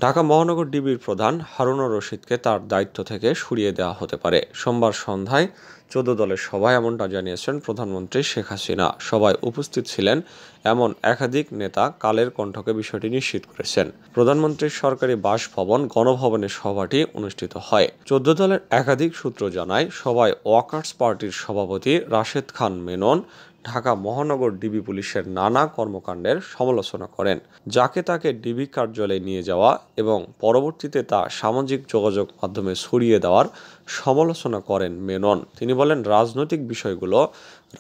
ঢাকা মহানগর ডিবির প্রধান হারুনুর রশিদকে তার দায়িত্ব থেকে সরিয়ে দেওয়া হতে পারে। সোমবার সন্ধ্যায় ১৪ দলের সভায় এমনটা জানিয়েছেন প্রধানমন্ত্রী শেখ হাসিনা। সভায় উপস্থিত ছিলেন এমন একাধিক নেতা কালের কণ্ঠকে বিষয়টি নিশ্চিত করেছেন। প্রধানমন্ত্রীর সরকারি বাসভবন গণভবনে সভাটি অনুষ্ঠিত হয়। ১৪ দলের একাধিক সূত্র জানায়, সভায় ওয়ার্কার্স পার্টির সভাপতি রাশেদ খান মেনন ঢাকা মহানগর ডিবি পুলিশের নানা কর্মকাণ্ডের সমালোচনা করেন। যাকে তাকে ডিবি কার্যালয়ে নিয়ে যাওয়া এবং পরবর্তীতে তা সামাজিক যোগাযোগ মাধ্যমে ছড়িয়ে দেওয়ার সমালোচনা করেন মেনন। তিনি বলেন, রাজনৈতিক বিষয়গুলো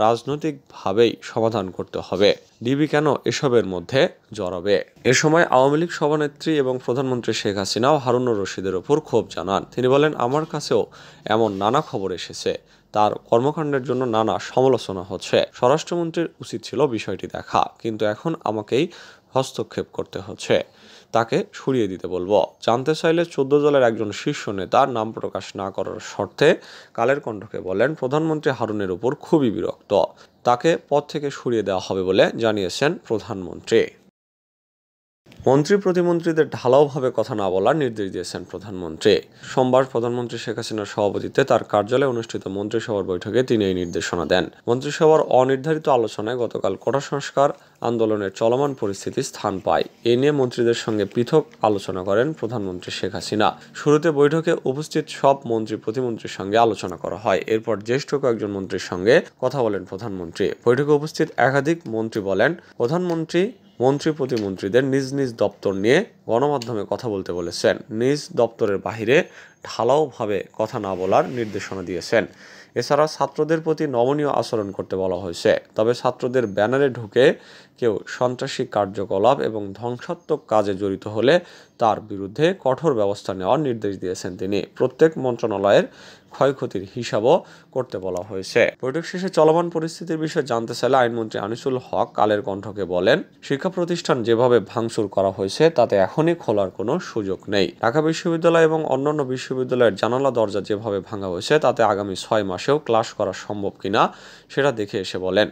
রাজনৈতিকভাবেই সমাধান করতে হবে, ডিবি কেন এসবের মধ্যে জড়াবে। এ সময় আওয়ামী লীগ সভানেত্রী এবং প্রধানমন্ত্রী শেখ হাসিনাও হারুনুর রশিদের ওপর ক্ষোভ জানান। তিনি বলেন, আমার কাছেও এমন নানা খবর এসেছে, তার কর্মকাণ্ডের জন্য নানা সমালোচনা হচ্ছে। স্বরাষ্ট্রমন্ত্রীর উচিত ছিল বিষয়টি দেখা, কিন্তু এখন আমাকেই হস্তক্ষেপ করতে হচ্ছে। তাকে সরিয়ে দিতে বলবো। জানতে চাইলে ১৪ দলের একজন শীর্ষ নেতা নাম প্রকাশ না করার শর্তে কালের কণ্ঠকে বলেন, প্রধানমন্ত্রী হারুনের উপর খুবই বিরক্ত, তাকে পদ থেকে সরিয়ে দেওয়া হবে বলে জানিয়েছেন প্রধানমন্ত্রী। মন্ত্রী প্রতিমন্ত্রীদের ঢালাওভাবে কথা না বলার নির্দেশ দিয়েছেন প্রধানমন্ত্রী। সোমবার প্রধানমন্ত্রী শেখ হাসিনার সভাপতিত্বে তার কার্যালয়ে অনুষ্ঠিত মন্ত্রিসভার বৈঠকে তিনি এই নির্দেশনা দেন। মন্ত্রিসভার অনির্ধারিত আলোচনায় গতকাল কোটা সংস্কার আন্দোলনের চলমান পরিস্থিতি স্থান পায়। এ নিয়ে মন্ত্রীদের সঙ্গে পৃথক আলোচনা করেন প্রধানমন্ত্রী শেখ হাসিনা। শুরুতে বৈঠকে উপস্থিত সব মন্ত্রী প্রতিমন্ত্রীর সঙ্গে আলোচনা করা হয়। এরপর জ্যেষ্ঠ কয়েকজন মন্ত্রীর সঙ্গে কথা বলেন প্রধানমন্ত্রী। বৈঠকে উপস্থিত একাধিক মন্ত্রী বলেন, প্রধানমন্ত্রী মন্ত্রী প্রতিমন্ত্রীদের নিজ নিজ দপ্তর নিয়ে গণমাধ্যমে কথা বলতে বলেছেন। নিজ দপ্তরের বাহিরে ঢালাওভাবে কথা না বলার নির্দেশনা দিয়েছেন। এছাড়া ছাত্রদের প্রতি নমনীয় আচরণ করতে বলা হয়েছে। তবে ছাত্রদের ব্যানারে ঢুকে কেউ সন্ত্রাসী কার্যকলাপ এবং ধ্বংসাত্মক কাজে জড়িত হলে তার বিরুদ্ধে কঠোর ব্যবস্থা নেওয়ার নির্দেশ দিয়েছেন তিনি। প্রত্যেক মন্ত্রণালয়ের ক্ষয়ক্ষতির হিসাবও করতে বলা হয়েছে। বৈঠক শেষে চলমান পরিস্থিতির বিষয়ে জানতে চাইলে আইনমন্ত্রী আনিসুল হক কালের কণ্ঠকে বলেন, শিক্ষা প্রতিষ্ঠান যেভাবে ভাঙচুর করা হয়েছে তাতে এখনই খোলার কোনো সুযোগ নেই। ঢাকা বিশ্ববিদ্যালয় এবং অন্যান্য বিশ্ববিদ্যালয়ের জানালা দরজা যেভাবে ভাঙা হয়েছে তাতে আগামী ৬ মাসেও ক্লাস করা সম্ভব কিনা সেটা দেখে এসে বলেন।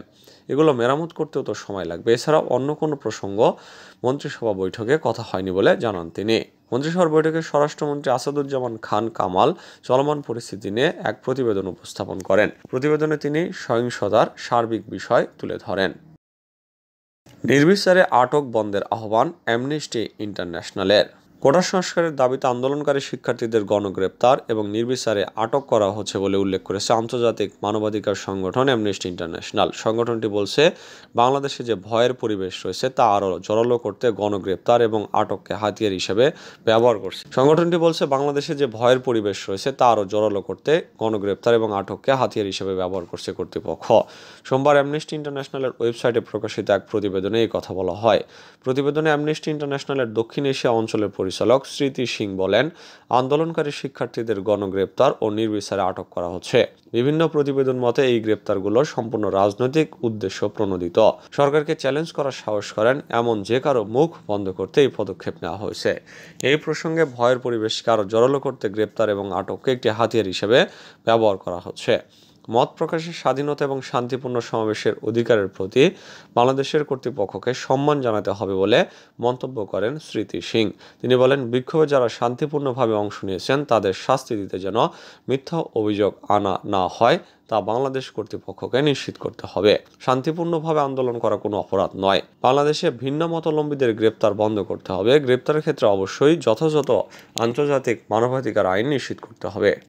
এগুলো মেরামত করতেও তো সময় লাগবে। এছাড়া অন্য কোনো প্রসঙ্গ মন্ত্রিসভা বৈঠকে কথা হয়নি বলে জানান তিনি। মন্ত্রিসভার বৈঠকে স্বরাষ্ট্রমন্ত্রী আসাদুজ্জামান খান কামাল চলমান পরিস্থিতি নিয়ে এক প্রতিবেদন উপস্থাপন করেন। প্রতিবেদনে তিনি সহিংসতার সার্বিক বিষয় তুলে ধরেন। নির্বিচারে আটক বন্ধের আহ্বান অ্যামনেস্টি ইন্টারন্যাশনালের। কোটা সংস্কারের দাবিতে আন্দোলনকারী শিক্ষার্থীদের গণগ্রেপ্তার এবং নির্বিচারে আটক করা হচ্ছে বলে উল্লেখ করেছে আন্তর্জাতিক মানবাধিকার সংগঠন অ্যামনেস্টি ইন্টারন্যাশনাল। সংগঠনটি বলছে, বাংলাদেশে যে ভয়ের পরিবেশ রয়েছে তা আরও জোরালো করতে গণগ্রেপ্তার এবং আটককে হাতিয়ার হিসেবে ব্যবহার করছে। সংগঠনটি বলছে, বাংলাদেশে যে ভয়ের পরিবেশ রয়েছে তা আরও জোরালো করতে গণগ্রেপ্তার এবং আটককে হাতিয়ার হিসেবে ব্যবহার করছে কর্তৃপক্ষ। সোমবার অ্যামনেস্টি ইন্টারন্যাশনালের ওয়েবসাইটে প্রকাশিত এক প্রতিবেদনে এই কথা বলা হয়। প্রতিবেদনে অ্যামনেস্টি ইন্টারন্যাশনালের দক্ষিণ এশিয়া অঞ্চলের পরিচালক স্মৃতি সিং বলেন, আন্দোলনকারী শিক্ষার্থীদের গণগ্রেপ্তার ও নির্বিচারে আটক করা হচ্ছে। বিভিন্ন প্রতিবেদন মতে এই গ্রেপ্তারগুলো সম্পূর্ণ রাজনৈতিক উদ্দেশ্য প্রণোদিত। সরকারকে চ্যালেঞ্জ করার সাহস করেন এমন যে কারো মুখ বন্ধ করতে এই পদক্ষেপ নেওয়া হয়েছে। এই প্রসঙ্গে ভয়ের পরিবেশকে আরও জোরালো করতে গ্রেপ্তার এবং আটককে একটি হাতিয়ার হিসেবে ব্যবহার করা হচ্ছে। মত প্রকাশের স্বাধীনতা এবং শান্তিপূর্ণ সমাবেশের অধিকারের প্রতি বাংলাদেশের কর্তৃপক্ষকে সম্মান জানাতে হবে বলে মন্তব্য করেন স্মৃতি সিং। তিনি বলেন, বিক্ষোভে যারা শান্তিপূর্ণভাবে অংশ নিয়েছেন তাদের শাস্তি দিতে যেন মিথ্যা অভিযোগ আনা না হয় তা বাংলাদেশ কর্তৃপক্ষকে নিশ্চিত করতে হবে। শান্তিপূর্ণভাবে আন্দোলন করা কোনো অপরাধ নয়। বাংলাদেশে ভিন্ন মতাবলম্বীদের গ্রেপ্তার বন্ধ করতে হবে। গ্রেপ্তারের ক্ষেত্রে অবশ্যই যথাযথ আন্তর্জাতিক মানবাধিকার আইন নিশ্চিত করতে হবে।